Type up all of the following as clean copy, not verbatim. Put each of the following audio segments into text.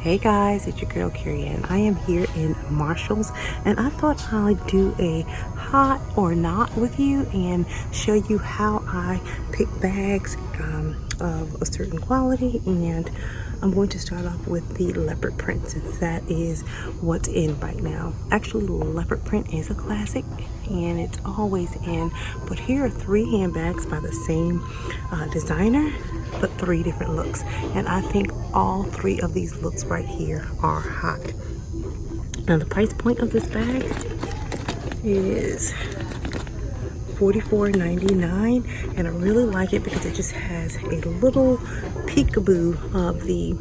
Hey guys, it's your girl Carrie and I am here in Marshall's, and I thought I'd do a hot or not with you and show you how I pick bags of a certain quality. And I'm going to start off with the leopard print, since that is what's in right now. Actually, leopard print is a classic and it's always in, but here are 3 handbags by the same designer, but 3 different looks, and I think all 3 of these looks right here are hot. Now the price point of this bag is $44.99, and I really like it because it just has a little peekaboo of the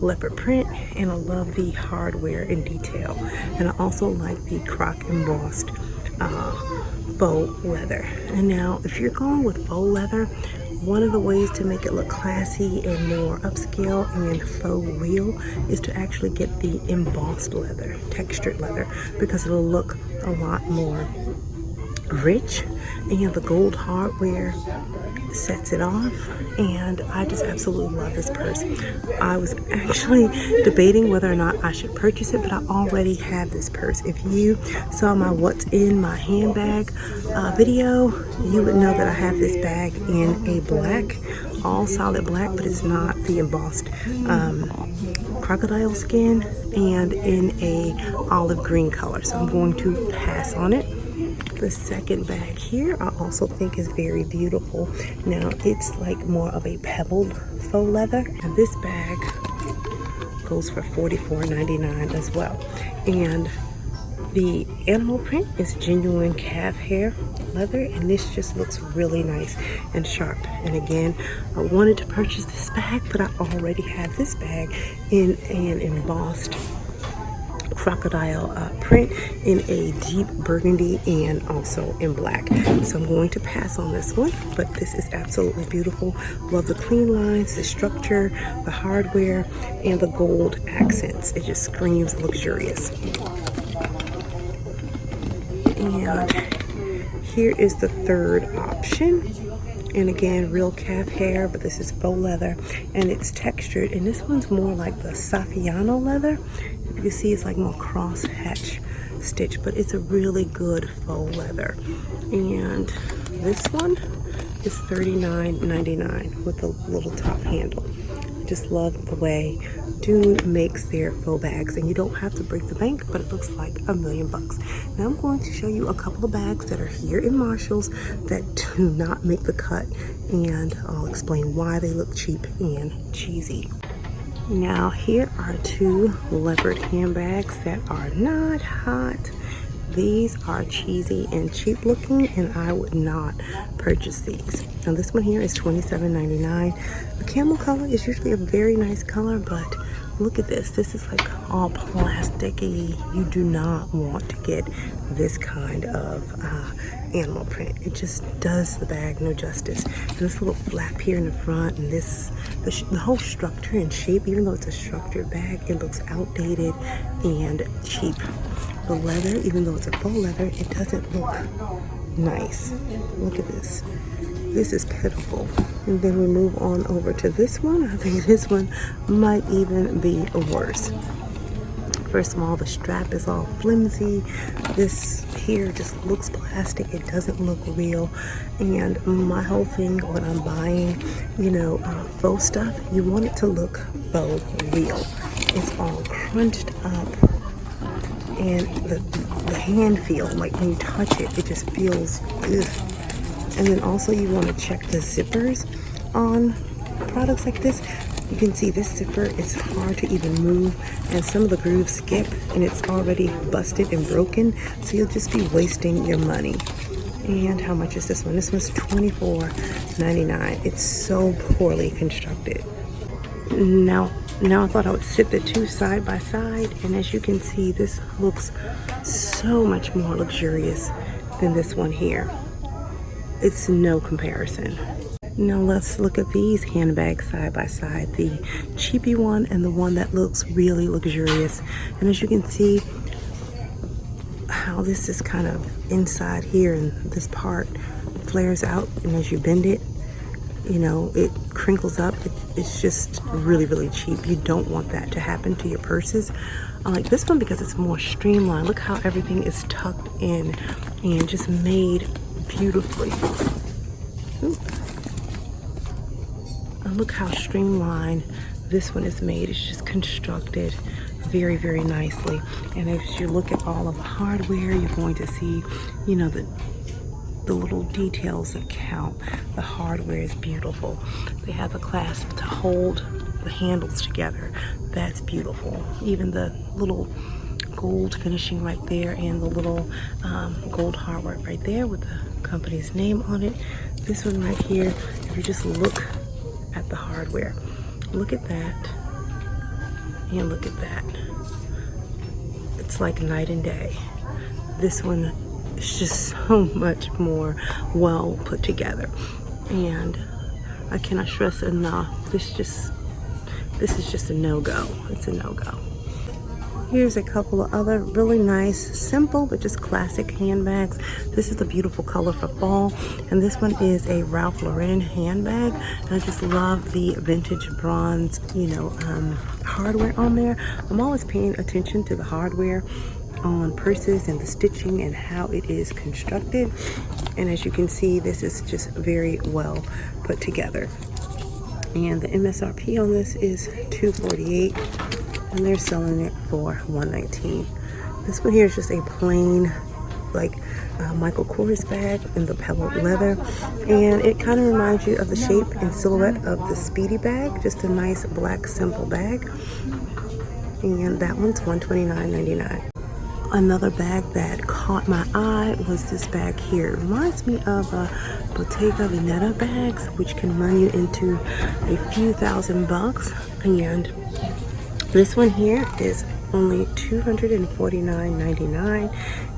leopard print, and I love the hardware and detail, and I also like the croc embossed faux leather. And now if you're going with faux leather, one of the ways to make it look classy and more upscale and faux real is to actually get the embossed leather, textured leather, because it'll look a lot more rich, and the gold hardware sets it off. And I just absolutely love this purse. I was actually debating whether or not I should purchase it, but I already have this purse. If you saw my what's in my handbag video, you would know that I have this bag in a black, all solid black, but it's not the embossed crocodile skin, and in a olive green color, so I'm going to pass on it. The second bag here I also think is very beautiful. Now it's like more of a pebbled faux leather, and this bag goes for $44.99 as well. And the animal print is genuine calf hair leather, and this just looks really nice and sharp. And again, I wanted to purchase this bag, but I already have this bag in an embossed crocodile print in a deep burgundy and also in black. So I'm going to pass on this one, but this is absolutely beautiful. Love the clean lines, the structure, the hardware, and the gold accents. It just screams luxurious. And here is the third option. And again, real calf hair, but this is faux leather and it's textured, and this one's more like the Saffiano leather. You can see it's like more cross hatch stitch, but it's a really good faux leather. And this one is $39.99 with a little top handle. Just love the way Dupes makes their faux bags, and you don't have to break the bank, but it looks like $1,000,000. Now I'm going to show you a couple of bags that are here in Marshall's that do not make the cut, and I'll explain why they look cheap and cheesy. Now here are 2 leopard handbags that are not hot. These are cheesy and cheap looking, and I would not purchase these. Now this one here is $27.99. The camel color is usually a very nice color, but look at this. This is like all plasticky. You do not want to get this kind of animal print. It just does the bag no justice. And this little flap here in the front, and the whole structure and shape, even though it's a structured bag, it looks outdated and cheap. The leather, even though it's a faux leather, it doesn't look nice. Look at this. This is pitiful. And then we move on over to this one. I think this one might even be worse. First of all, the strap is all flimsy. This here just looks plastic. It doesn't look real. And my whole thing when I'm buying, faux stuff, you want it to look faux real. It's all crunched up, and the hand feel, like when you touch it, it just feels ugh. And then also you want to check the zippers on products like this. You can see this zipper is hard to even move, and some of the grooves skip, and it's already busted and broken, so you'll just be wasting your money. And how much is this one? This one's $24.99. It's so poorly constructed. Now I thought I would sit the 2 side by side, and as you can see, this looks so much more luxurious than this one here. It's no comparison. Now let's look at these handbags side by side, the cheapy one and the one that looks really luxurious. And as you can see how this is kind of inside here, and this part flares out, and as you bend it, it crinkles up. it's just really, really cheap. You don't want that to happen to your purses. I like this one because it's more streamlined. Look how everything is tucked in and just made beautifully. Ooh. And look how streamlined this one is made. It's just constructed very, very nicely. And as you look at all of the hardware, you're going to see, you know, the little details that count. The hardware is beautiful. They have a clasp to hold the handles together. That's beautiful. Even the little gold finishing right there and the little gold hardware right there with the company's name on it. This one right here, if you just look at the hardware, look at that and look at that. It's like night and day. This one is just so much more well put together, and I cannot stress enough, this is just a no-go. It's a no-go. Here's a couple of other really nice, simple, but just classic handbags. This is a beautiful color for fall, and this one is a Ralph Lauren handbag. And I just love the vintage bronze, you know, hardware on there. I'm always paying attention to the hardware on purses and the stitching and how it is constructed. And as you can see, this is just very well put together. And the MSRP on this is $248. And they're selling it for $119. This one here is just a plain, like Michael Kors bag in the pebbled leather, and it kind of reminds you of the shape and silhouette of the Speedy bag. Just a nice black simple bag, and that one's $129.99. Another bag that caught my eye was this bag here. It reminds me of Bottega Veneta bags, which can run you into a few $1,000s, and this one here is only $249.99.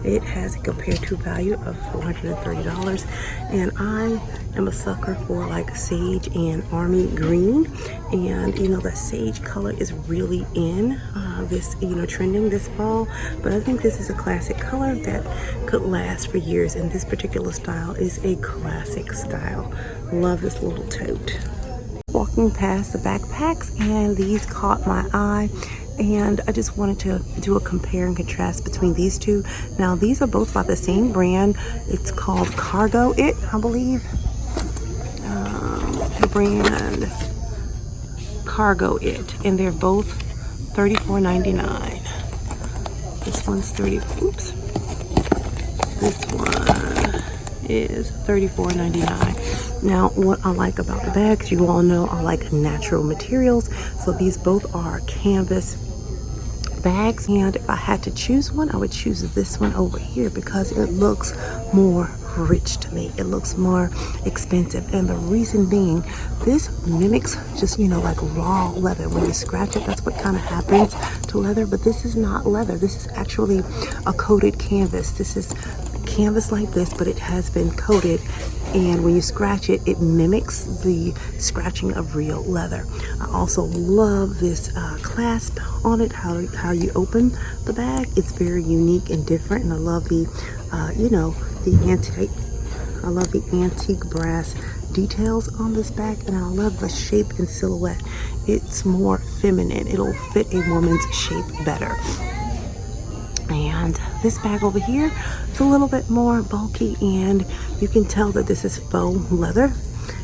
It has a compared to value of $430, and I am a sucker for like sage and army green, and you know that sage color is really in this, you know, trending this fall. But I think this is a classic color that could last for years, and this particular style is a classic style. Love this little tote. Walking past the backpacks, and these caught my eye, and I just wanted to do a compare and contrast between these two. Now these are both by the same brand. It's called Cargo It, I believe. The brand Cargo It, and they're both $34.99. This one's this one is $34.99. Now, what I like about the bags, you all know I like natural materials. So these both are canvas bags. And if I had to choose one, I would choose this one over here because it looks more rich to me. It looks more expensive. And the reason being, this mimics just, you know, like raw leather. When you scratch it, that's what kind of happens to leather. But this is not leather. This is actually a coated canvas. This is canvas like this, but it has been coated, and when you scratch it, it mimics the scratching of real leather. I also love this clasp on it, how you open the bag. It's very unique and different, and I love the you know, the antique brass details on this bag, and I love the shape and silhouette. It's more feminine. It'll fit a woman's shape better. And this bag over here is a little bit more bulky, and you can tell that this is faux leather.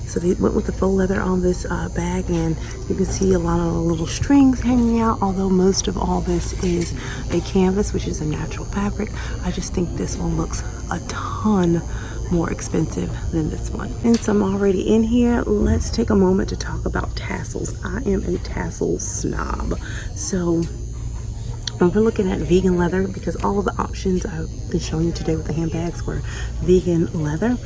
So they went with the faux leather on this bag, and you can see a lot of little strings hanging out, although most of all this is a canvas, which is a natural fabric. I just think this one looks a ton more expensive than this one. And so I'm already in here. Let's take a moment to talk about tassels. I am a tassel snob. So when we're looking at vegan leather, because all of the options I've been showing you today with the handbags were vegan leather,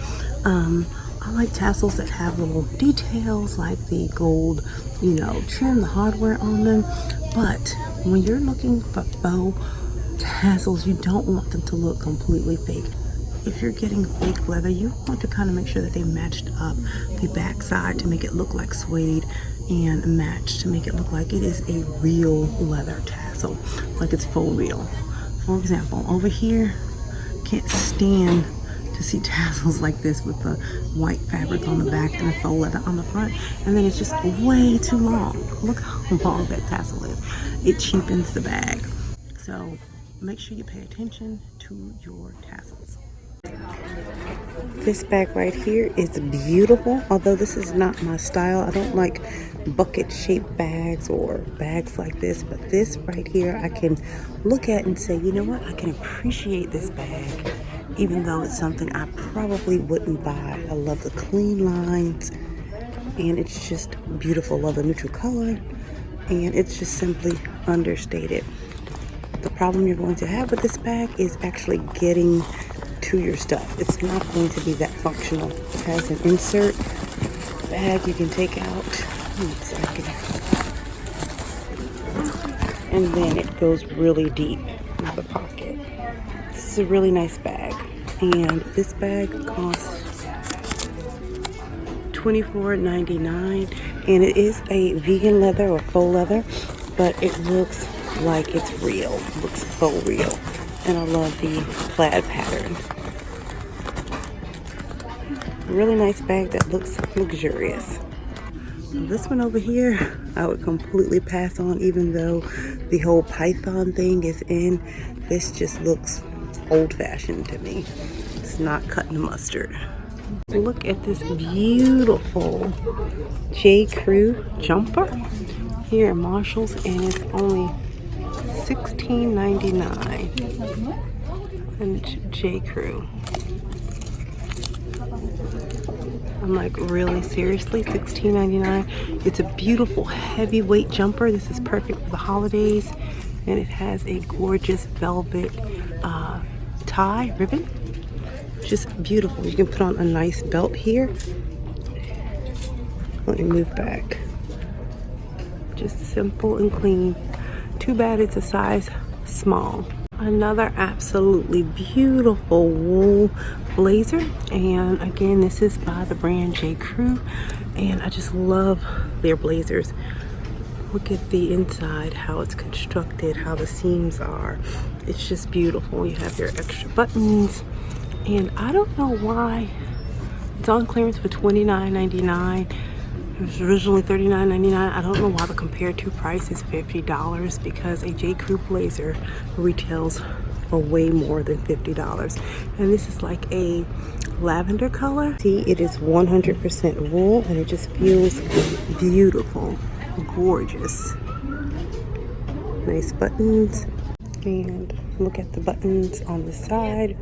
I like tassels that have little details like the gold, you know, trim, the hardware on them. But when you're looking for faux tassels, you don't want them to look completely fake. If you're getting fake leather, you want to kind of make sure that they matched up the backside to make it look like suede, and match to make it look like it is a real leather tassel, like it's faux real. For example, over here, can't stand to see tassels like this with the white fabric on the back and the faux leather on the front. And then it's just way too long. Look how long that tassel is. It cheapens the bag. So make sure you pay attention to your tassels. This bag right here is beautiful, although this is not my style. I don't like bucket shaped bags or bags like this, but this right here I can look at and say, you know what, I can appreciate this bag, even though it's something I probably wouldn't buy. I love the clean lines, and it's just beautiful. Love the neutral color, and it's just simply understated. The problem you're going to have with this bag is actually getting to your stuff. It's not going to be that functional. It has an insert bag you can take out. And then it goes really deep in the pocket. This is a really nice bag. And this bag costs $24.99. And it is a vegan leather or faux leather, but it looks like it's real. It looks faux real. And I love the plaid pattern. Really nice bag that looks luxurious. This one over here, I would completely pass on, even though the whole python thing is in. This just looks old-fashioned to me. It's not cutting the mustard. Look at this beautiful J. Crew jumper here at Marshall's, and it's only $16.99. And J. Crew. I'm like, really? Seriously? $16.99? It's a beautiful heavyweight jumper. This is perfect for the holidays. And it has a gorgeous velvet tie ribbon. Just beautiful. You can put on a nice belt here. Let me move back. Just simple and clean. Too bad it's a size small. Another absolutely beautiful wool blazer, and again, this is by the brand J. Crew, and I just love their blazers. Look at the inside, how it's constructed, how the seams are. It's just beautiful. You have your extra buttons, and I don't know why it's on clearance for $29.99. It was originally $39.99. I don't know why the compared to price is $50, because a J. Crew blazer retails for way more than $50. And this is like a lavender color. See, it is 100% wool, and it just feels beautiful, gorgeous. Nice buttons, and look at the buttons on the side.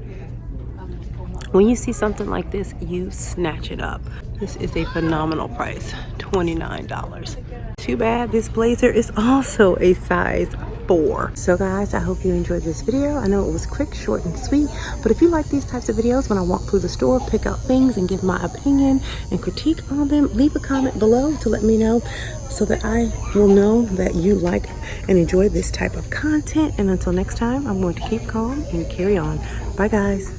When you see something like this, you snatch it up. This is a phenomenal price, $29. Too bad this blazer is also a size 4. So guys, I hope you enjoyed this video. I know it was quick, short, and sweet, but if you like these types of videos when I walk through the store, pick out things, and give my opinion and critique on them, leave a comment below to let me know, so that I will know that you like and enjoy this type of content. And until next time, I'm going to keep calm and carry on. Bye guys.